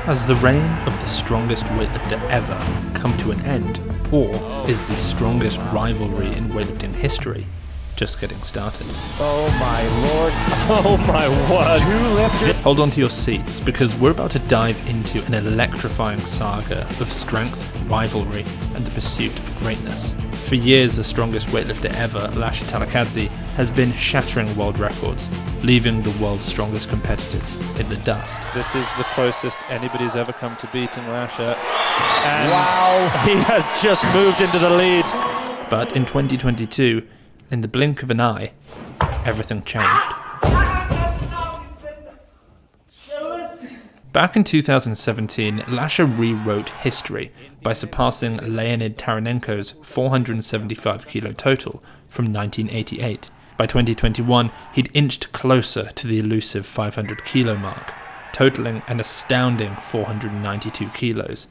Has the reign of the strongest weightlifter ever come to an end, or is the strongest rivalry in weightlifting history just getting started? Oh my lord, oh my word. Two lifters. Hold on to your seats, because we're about to dive into an electrifying saga of strength, rivalry, and the pursuit of greatness. For years, the strongest weightlifter ever, Lasha Talakhadze, has been shattering world records, leaving the world's strongest competitors in the dust. This is the closest anybody's ever come to beating Lasha. And wow, he has just moved into the lead. But in 2022, in the blink of an eye, everything changed. Back in 2017, Lasha rewrote history by surpassing Leonid Taranenko's 475 kilo total from 1988. By 2021, he'd inched closer to the elusive 500 kilo mark, totaling an astounding 492 kilos.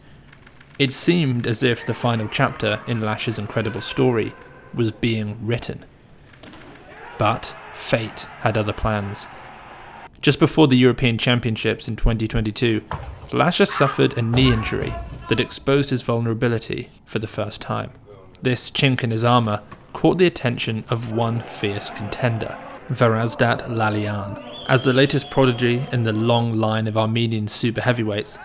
It seemed as if the final chapter in Lasha's incredible story was being written. But fate had other plans. Just before the European Championships in 2022, Lasha suffered a knee injury that exposed his vulnerability for the first time. This chink in his armour caught the attention of one fierce contender, Varazdat Lalayan. As the latest prodigy in the long line of Armenian super heavyweights,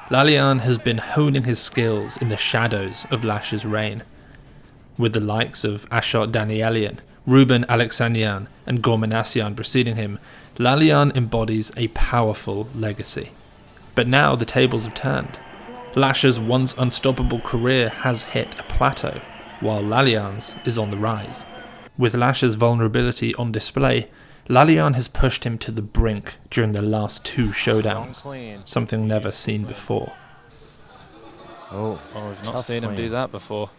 Lalayan has been honing his skills in the shadows of Lasha's reign. With the likes of Ashot Danielian, Ruben Alexanian and Gormanasyan preceding him, Lalayan embodies a powerful legacy. But now the tables have turned. Lasha's once unstoppable career has hit a plateau, while Lalayan's is on the rise. With Lasha's vulnerability on display, Lalayan has pushed him to the brink during the last two showdowns, something never seen before. Oh, we've not seen him do that before.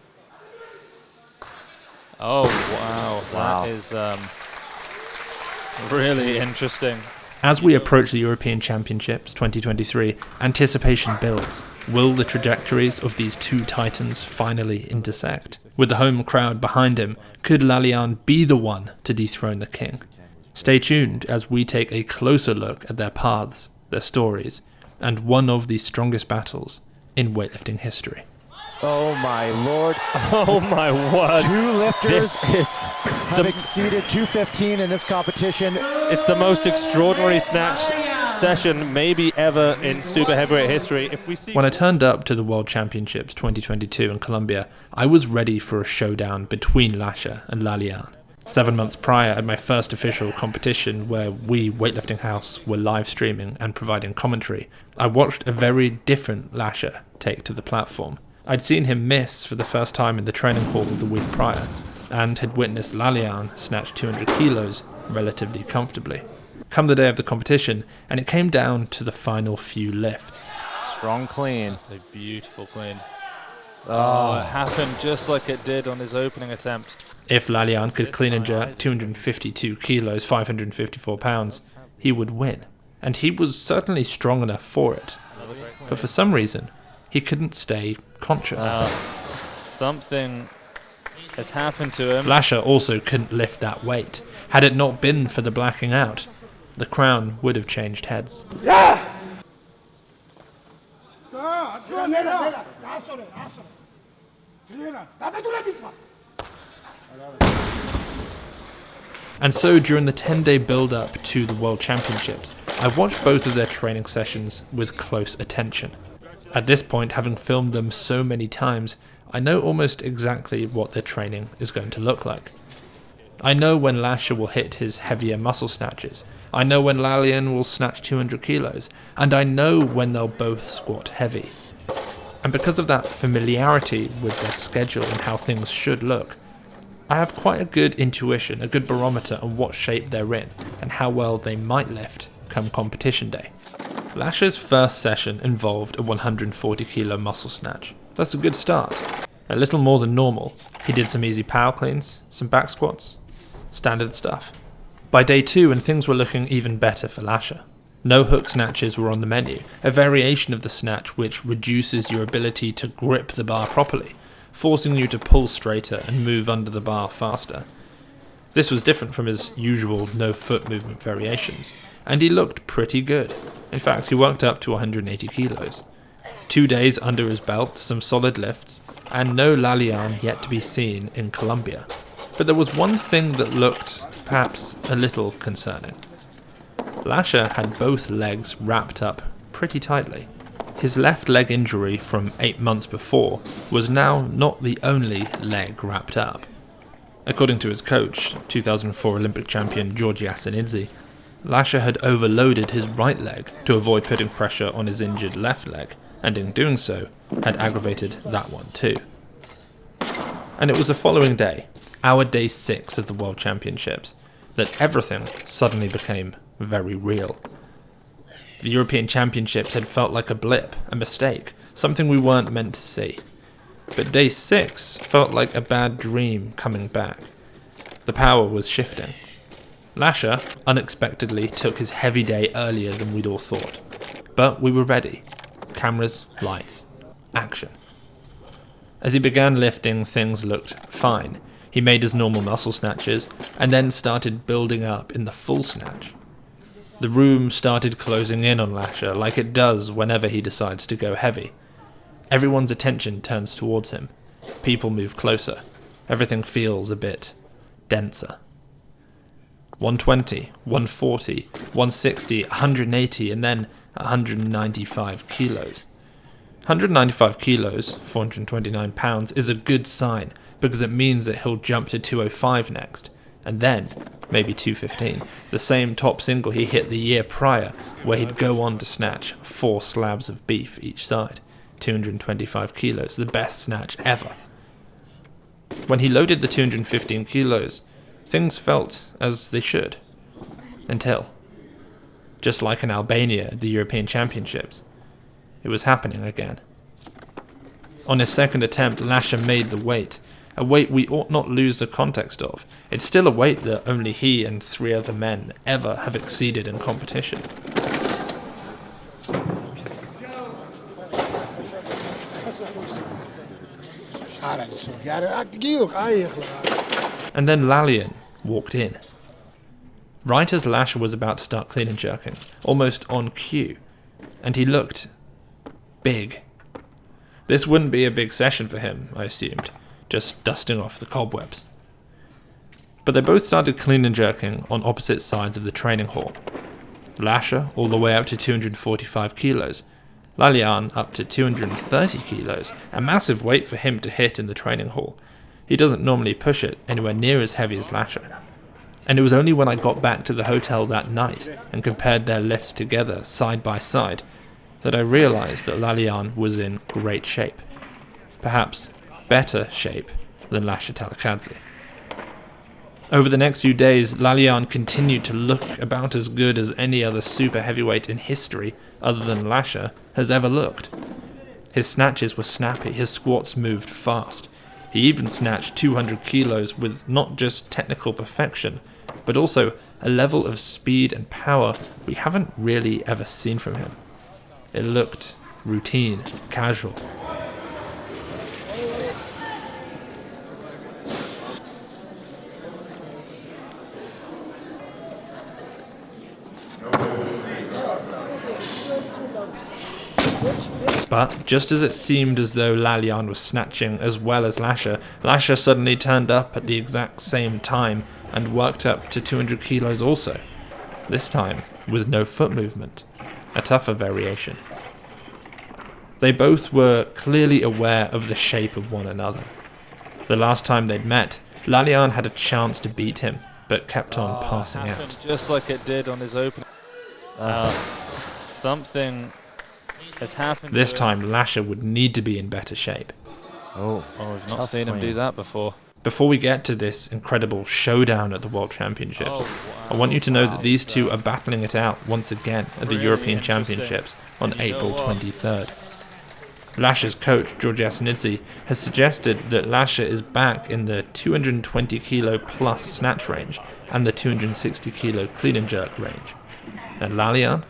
Oh, wow. That is really interesting. As we approach the European Championships 2023, anticipation builds. Will the trajectories of these two titans finally intersect? With the home crowd behind him, could Lalayan be the one to dethrone the king? Stay tuned as we take a closer look at their paths, their stories, and one of the strongest battles in weightlifting history. oh my lord. Oh my word. Two lifters This is have exceeded 215 in this competition. It's the most extraordinary snatch session maybe ever in super heavyweight history. If we see When I turned up to the World Championships 2022 in Colombia, I was ready for a showdown between Lasha and Lalayan. 7 months prior, at my first official competition where we, Weightlifting House, were live streaming and providing commentary, I watched a very different Lasha take to the platform. I'd seen him miss for the first time in the training hall the week prior, and had witnessed Lalayan snatch 200 kilos relatively comfortably. Come the day of the competition, and it came down to the final few lifts. Strong clean. It's a beautiful clean. Oh, it happened just like it did on his opening attempt. If Lalayan could clean and jerk 252 kilos, 554 pounds, he would win. And he was certainly strong enough for it. But for some reason, he couldn't stay conscious. Something has happened to him. Lasha also couldn't lift that weight. Had it not been for the blacking out, the crown would have changed heads. And so during the 10-day build-up to the World Championships, I watched both of their training sessions with close attention. At this point, having filmed them so many times, I know almost exactly what their training is going to look like. I know when Lasha will hit his heavier muscle snatches, I know when Lalayan will snatch 200 kilos, and I know when they'll both squat heavy. And because of that familiarity with their schedule and how things should look, I have quite a good intuition, a good barometer on what shape they're in and how well they might lift come competition day. Lasha's first session involved a 140 kilo muscle snatch. That's a good start. A little more than normal. He did some easy power cleans, some back squats, standard stuff. By day 2, and things were looking even better for Lasha. No hook snatches were on the menu, a variation of the snatch which reduces your ability to grip the bar properly, forcing you to pull straighter and move under the bar faster. This was different from his usual no foot movement variations, and he looked pretty good. In fact, he worked up to 180 kilos. 2 days under his belt, some solid lifts, and no Lalayan yet to be seen in Colombia. But there was one thing that looked, perhaps, a little concerning. Lasha had both legs wrapped up pretty tightly. His left leg injury from 8 months before was now not the only leg wrapped up. According to his coach, 2004 Olympic champion Georgi Asenidze, Lasha had overloaded his right leg to avoid putting pressure on his injured left leg, and in doing so, had aggravated that one too. And it was the following day, our day 6 of the World Championships, that everything suddenly became very real. The European Championships had felt like a blip, a mistake, something we weren't meant to see. But day 6 felt like a bad dream coming back. The power was shifting. Lasha unexpectedly took his heavy day earlier than we'd all thought. But we were ready. Cameras, lights, action. As he began lifting, things looked fine. He made his normal muscle snatches, and then started building up in the full snatch. The room started closing in on Lasha like it does whenever he decides to go heavy. Everyone's attention turns towards him. People move closer. Everything feels a bit denser. 120, 140, 160, 180, and then 195 kilos. 195 kilos, 429 pounds, is a good sign because it means that he'll jump to 205 next, and then maybe 215, the same top single he hit the year prior, where he'd go on to snatch 4 slabs of beef each side, 225 kilos, the best snatch ever. When he loaded the 215 kilos, things felt as they should. Until, just like in Albania at the European Championships, it was happening again. On his second attempt, Lasha made the weight, a weight we ought not lose the context of. It's still a weight that only he and 3 other men ever have exceeded in competition. And then Lalayan walked in. Right as Lasha was about to start clean and jerking, almost on cue, and he looked big. This wouldn't be a big session for him, I assumed, just dusting off the cobwebs. But they both started clean and jerking on opposite sides of the training hall. Lasha all the way up to 245 kilos, Lalayan up to 230 kilos, a massive weight for him to hit in the training hall. He doesn't normally push it anywhere near as heavy as Lasha. And it was only when I got back to the hotel that night and compared their lifts together side by side that I realized that Lalayan was in great shape. Perhaps better shape than Lasha Talakhadze. Over the next few days, Lalayan continued to look about as good as any other super heavyweight in history, other than Lasha, has ever looked. His snatches were snappy, his squats moved fast. He even snatched 200 kilos with not just technical perfection, but also a level of speed and power we haven't really ever seen from him. It looked routine, casual. But just as it seemed as though Lalayan was snatching as well as Lasha, Lasha suddenly turned up at the exact same time and worked up to 200 kilos also. This time with no foot movement, a tougher variation. They both were clearly aware of the shape of one another. The last time they'd met, Lalayan had a chance to beat him, but kept on passing out. Just like it did on his opening. Something has happened. This time, Lasha would need to be in better shape. I've not seen him do that before. Before we get to this incredible showdown at the World Championships, I want you to know that these two are battling it out once again at the European Championships on April 23rd. Lasha's coach, Georgi Asenidze, has suggested that Lasha is back in the 220 kilo plus snatch range and the 260 kilo clean and jerk range. And Lalayan?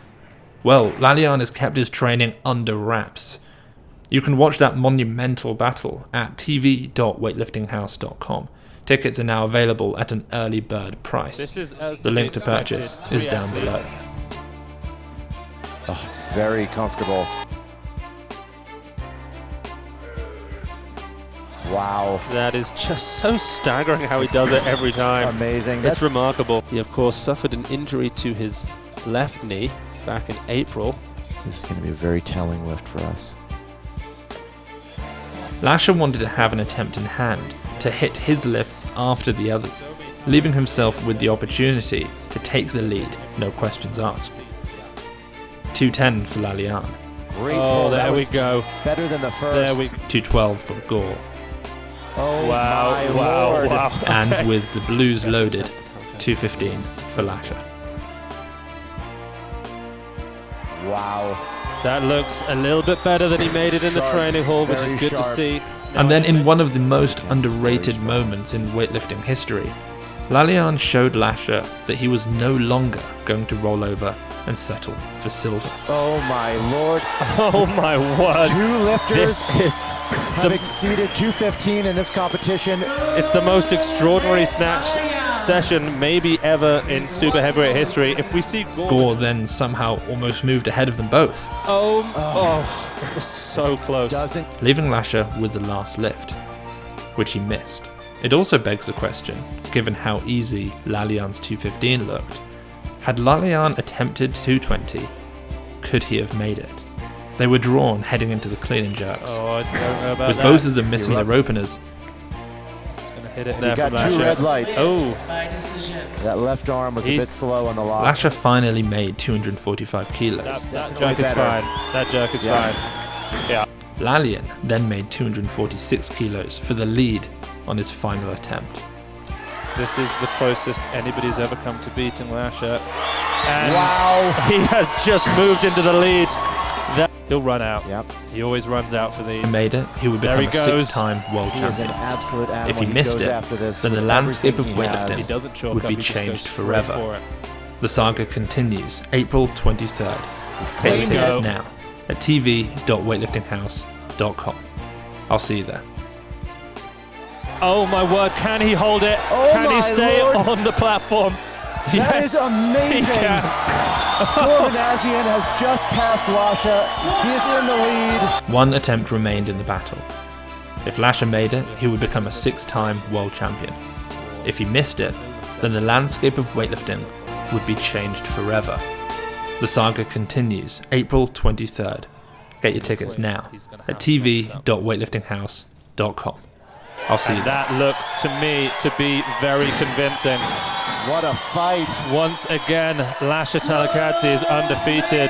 Well, Lalayan has kept his training under wraps. You can watch that monumental battle at tv.weightliftinghouse.com. Tickets are now available at an early bird price. The link to purchase is down below. Oh, very comfortable. Wow. That is just so staggering how he does it every time. Amazing. It's remarkable. He, of course, suffered an injury to his left knee back in April. This is going to be a very telling lift for us. Lasha wanted to have an attempt in hand to hit his lifts after the others, leaving himself with the opportunity to take the lead, no questions asked. 210 for Lalayan. Great Oh, pull. there That we was go. Better than the first. There we 212 for Gore. Oh, Wow, my wow, Lord. wow. And with the blues loaded, 215 for Lasha. Wow. That looks a little bit better than he made it in the Sharp, training hall, which very is good to sharp. see. And then in one of the most underrated moments in weightlifting history, Lalayan showed Lasha that he was no longer going to roll over and settle for silver. Oh, my Lord. Oh my word. Two lifters This is have exceeded 215 in this competition. It's the most extraordinary snatch session maybe ever in super heavyweight history. If we see Gore then somehow almost moved ahead of them both, it was so close. Doesn't. leaving Lasha with the last lift, which he missed. It also begs the question, given how easy Lalayan's 215 looked, had Lalayan attempted 220, could he have made it? They were drawn heading into the clean and jerks, Oh, I don't know about with that. both of them missing their openers. He's gonna hit it You there got from two Lasha. red lights. Oh, That left arm was a bit slow on the lock. Lasha finally made 245 kilos. that jerk is better. fine. That jerk is Yeah. fine. Yeah. Lalayan then made 246 kilos for the lead on his final attempt. This is the closest anybody's ever come to beating Lasha. And Wow. he has just moved into the lead. He'll run out. Yep. He always runs out for If these. he made it, he would There become he a goes. six-time world He is an champion. absolute animal. If he missed goes it, after this then the with landscape of everything he has. weightlifting He doesn't chalk would up, be he just changed goes straight forever. for it. The saga continues April 23rd. He's Get clean. your There you tickets go. now at tv.weightliftinghouse.com. I'll see you there. Oh my word, can he hold it? Oh Can he my stay Lord. on the platform? That Yes, is amazing. he can. Varazdat has just passed Lasha. He is in the lead. One attempt remained in the battle. If Lasha made it, he would become a six-time world champion. If he missed it, then the landscape of weightlifting would be changed forever. The saga continues April 23rd. Get your tickets now at tv.weightliftinghouse.com. I'll see you And there. that looks to me to be very convincing. What a fight. Once again, Lasha Talakhadze is undefeated.